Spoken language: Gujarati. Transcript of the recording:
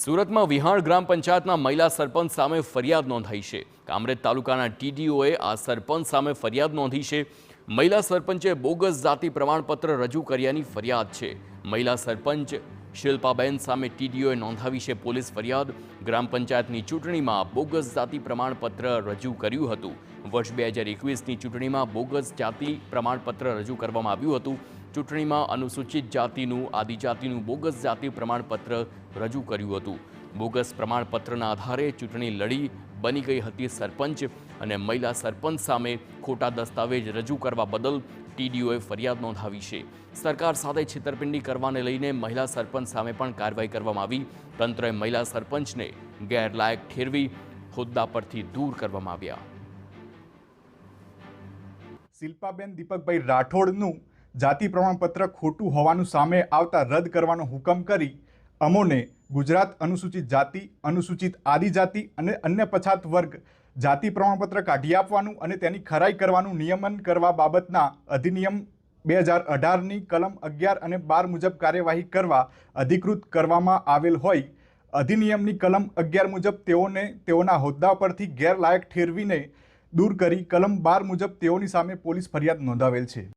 સુરતમાં વિહાણ ગ્રામ પંચાયતના મહિલા સરપંચ સામે ફરિયાદ નોંધાઈ છે। કામરેજ તાલુકાના ટીડીઓએ આ સરપંચ સામે ફરિયાદ નોંધી છે। મહિલા સરપંચે બોગસ જાતિ પ્રમાણપત્ર રજૂ કર્યાની ફરિયાદ છે। મહિલા સરપંચ શિલ્પાબેન સામે ટીડીઓએ નોંધાવી છે પોલીસ ફરિયાદ। ગ્રામ પંચાયતની ચૂંટણીમાં બોગસ જાતિ પ્રમાણપત્ર રજૂ કર્યું હતું। વર્ષ 2021ની ચૂંટણીમાં બોગસ જાતિ પ્રમાણપત્ર રજૂ કરવામાં આવ્યું હતું। ચૂંટણીમાં અનુસૂચિત જાતિનું આદિજાતિનું બોગસ જાતિ પ્રમાણપત્ર રજૂ કર્યું હતું। બોગસ પ્રમાણપત્રના આધારે ચૂંટણી લડી બની ગઈ હતી સરપંચ અને મહિલા સરપંચ સામે ખોટા દસ્તાવેજ રજૂ કરવા બદલ ટીડીઓએ ફરિયાદ નોંધાવી છે। સરકાર સાથે છેતરપિંડી કરવાને લઈને મહિલા સરપંચ સામે પણ કાર્યવાહી કરવામાં આવી। તંત્રએ મહિલા સરપંચને ગેરલાયક ઠેરવી હોદ્દા પરથી દૂર કરવામાં આવ્યા। શિલ્પાબેન દીપકભાઈ રાઠોડનું જાતિ પ્રમાણપત્ર ખોટું હોવાનું સામે આવતા રદ કરવાનો હુકમ કરી અમોને ગુજરાત અનુસૂચિત જાતિ, અનુસૂચિત આદિજાતિ અને અન્ય પછાત વર્ગ જાતિ પ્રમાણપત્ર કાઢી આપવાનું અને તેની ખરાઈ કરવાનું નિયમન કરવા બાબતના અધિનિયમ 2018ની કલમ 11 અને 12 મુજબ કાર્યવાહી કરવા અધિકૃત કરવામાં આવેલ હોય અધિનિયમની કલમ 11 મુજબ તેઓને તેઓના હોદ્દા પરથી ગેરલાયક ઠેરવીને દૂર કરી કલમ 12 મુજબ તેઓની સામે પોલીસ ફરિયાદ નોંધાવેલ છે।